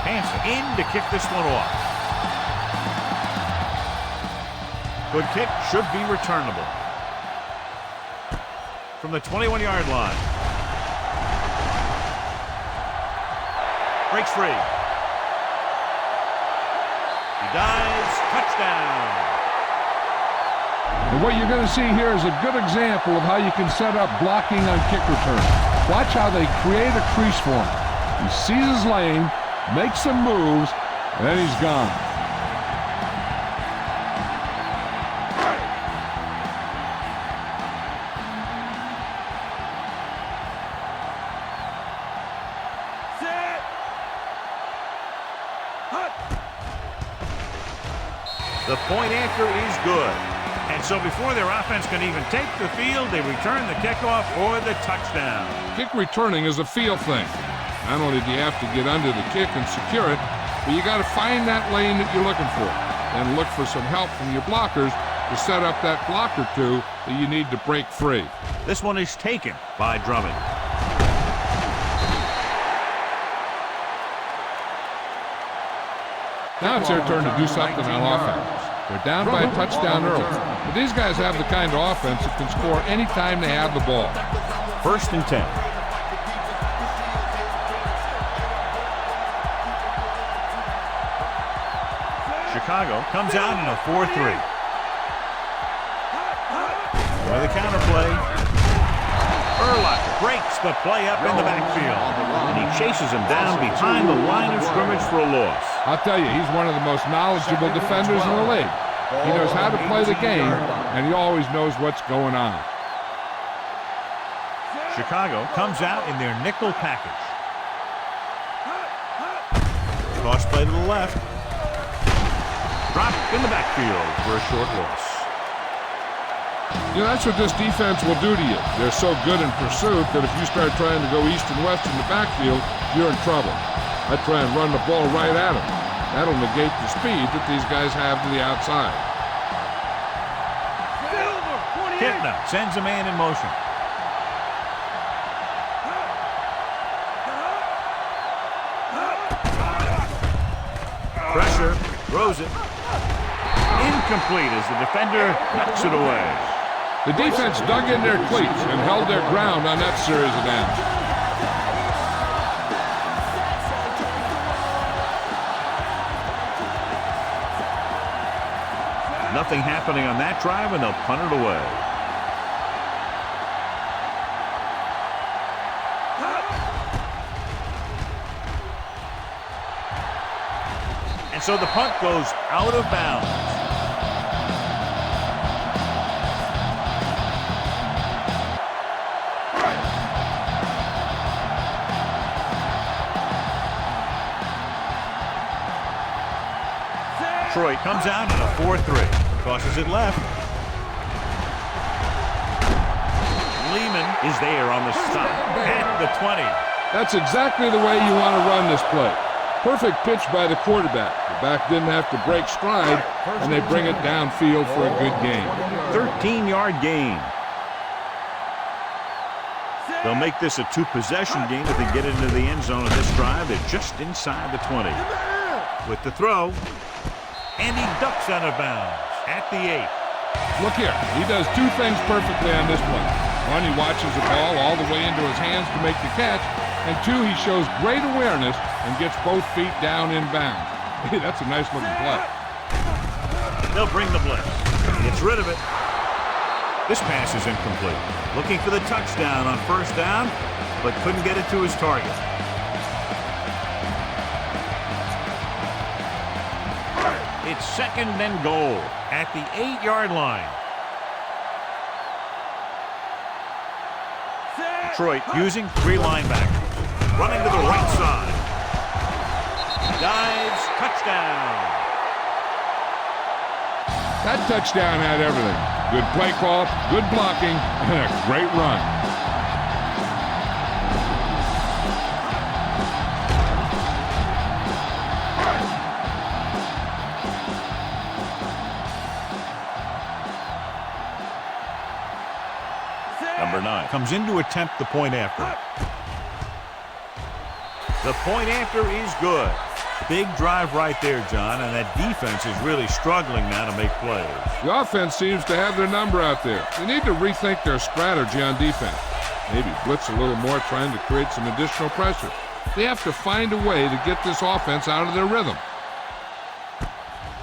Hansen in to kick this one off. Good kick, should be returnable. From the 21-yard line. Breaks free. He dives, touchdown. And what you're going to see here is a good example of how you can set up blocking on kick return. Watch how they create a crease for him. He sees his lane, makes some moves, and then he's gone. The point after is good. And so before their offense can even take the field, they return the kickoff for the touchdown. Kick returning is a feel thing. Not only do you have to get under the kick and secure it, but you got to find that lane that you're looking for. And look for some help from your blockers to set up that block or two that you need to break free. This one is taken by Drummond. Now it's their turn to do something on offense. They're down by a touchdown early. But these guys have the kind of offense that can score anytime they have the ball. 1st and 10. Chicago comes out in a 4-3. With a counterplay. Urlacher breaks the play up in the backfield. And he chases him down behind the line of scrimmage for a loss. I'll tell you, he's one of the most knowledgeable defenders in the league. He knows how to play the game, and he always knows what's going on. Chicago comes out in their nickel package. Toss play to the left. Dropped in the backfield for a short loss. You know, that's what this defense will do to you. They're so good in pursuit that if you start trying to go east and west in the backfield, you're in trouble. I try and run the ball right at them. That'll negate the speed that these guys have to the outside. Kitna sends a man in motion. Pressure, throws it. Incomplete as the defender knocks it away. The defense dug in their cleats and held their ground on that series of downs. Nothing happening on that drive, and they'll punt it away. And so the punt goes out of bounds. Detroit comes out in a 4-3. Crosses it left. Lehman is there on the stop at the 20. That's exactly the way you want to run this play. Perfect pitch by the quarterback. The back didn't have to break stride, and they bring it downfield for a good gain. 13-yard gain. They'll make this a two-possession game if they get into the end zone of this drive. They're just inside the 20. With the throw, and he ducks out of bounds at the 8. Look here. He does two things perfectly on this play. One, he watches the ball all the way into his hands to make the catch. And two, he shows great awareness and gets both feet down in bounds. Hey, that's a nice-looking play. They'll bring the blitz. Gets rid of it. This pass is incomplete. Looking for the touchdown on 1st down, but couldn't get it to his target. It's 2nd and goal at the 8-yard line. Detroit using 3 linebackers. Running to the right side. Dives, touchdown. That touchdown had everything. Good play call, good blocking, and a great run. Number 9 comes in to attempt the point after. The point after is good. Big drive right there, John, and that defense is really struggling now to make plays. The offense seems to have their number out there. They need to rethink their strategy on defense. Maybe blitz a little more, trying to create some additional pressure. They have to find a way to get this offense out of their rhythm.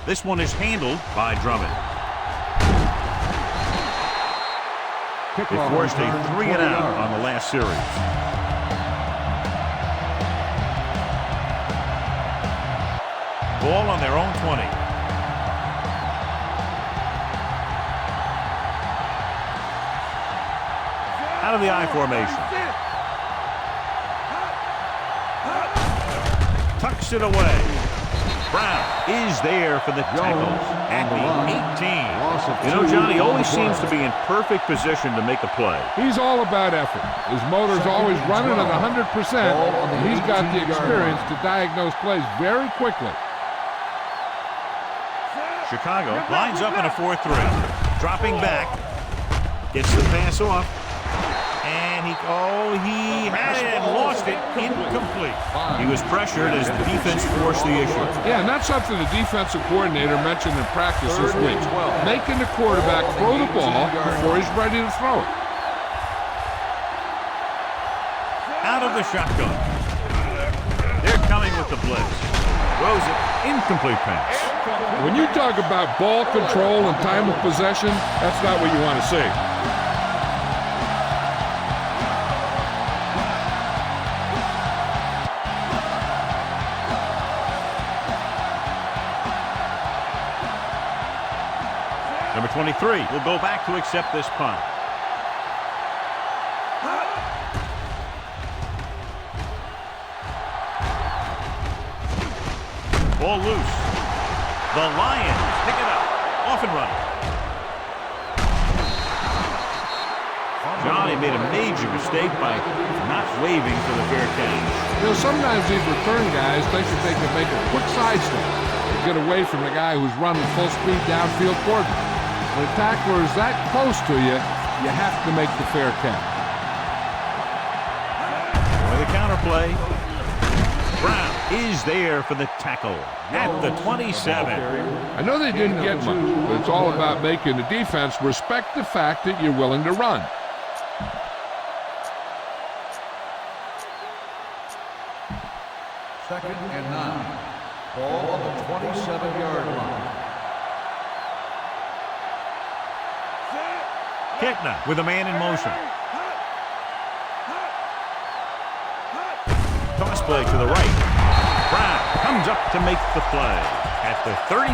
This one is handled by Drummond. They forced a 3-and-out on the last series. Ball on their own 20. Out of the I formation. Tucks it away. Brown is there for the tackle at the 18. You know, Johnny always seems to be in perfect position to make a play. He's all about effort. His motor's always running at 100%, and he's got the experience to diagnose plays very quickly. Chicago lines up in a 4-3. Dropping back. Gets the pass off. And he had it and lost it. Incomplete. He was pressured as the defense forced the issue. Yeah, and that's something the defensive coordinator mentioned in practice this week. Making the quarterback throw the ball before he's ready to throw it. Out of the shotgun. They're coming with the blitz. Throws it. Incomplete pass. When you talk about ball control and time of possession, that's not what you want to see. Number 23 will go back to accept this punt. Ball loose. The Lions pick it up. Off and running. Johnny made a major mistake by not waving for the fair catch. You know, sometimes these return guys think that they can make a quick sidestep to get away from the guy who's running full speed downfield toward them. When a tackler is that close to you, you have to make the fair catch. For the counterplay. Brown is there for the tackle at the 27. I know they didn't get much, but it's all about making the defense respect the fact that you're willing to run. Second and 9. Ball on the 27-yard line. Kickner with a man in motion. Toss play to the right. Brown comes up to make the play at the 33.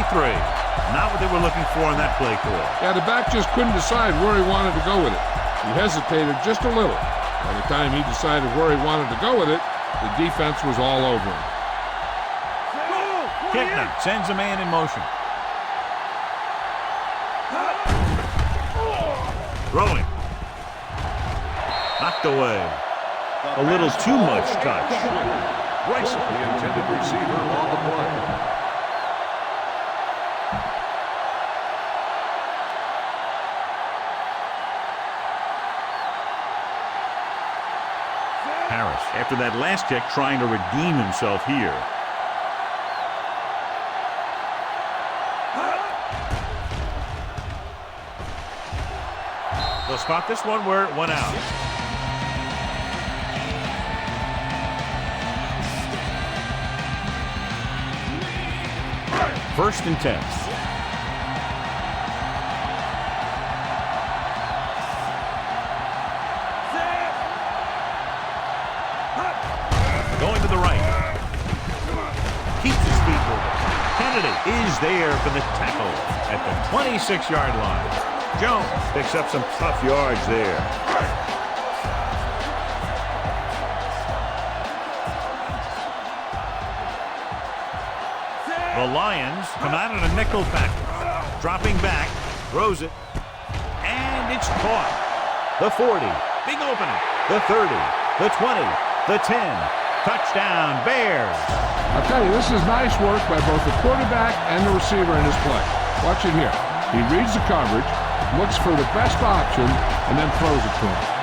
Not what they were looking for in that play call. Yeah, the back just couldn't decide where he wanted to go with it. He hesitated just a little. By the time he decided where he wanted to go with it, the defense was all over him. Kickner sends a man in motion. Throwing. Knocked away. A little too much touch. Bryson, the intended receiver, on the play. Harris, after that last kick, trying to redeem himself here. They'll spot this one where it went out. First and 10. Going to the right. Keeps his feet moving. Kennedy is there for the tackle at the 26-yard line. Jones picks up some tough yards there. The Lions come out in a nickel package. Dropping back, throws it, and it's caught. The 40, big opening. The 30, the 20, the 10. Touchdown, Bears. I'll tell you, this is nice work by both the quarterback and the receiver in his play. Watch it here. He reads the coverage, looks for the best option, and then throws it to him.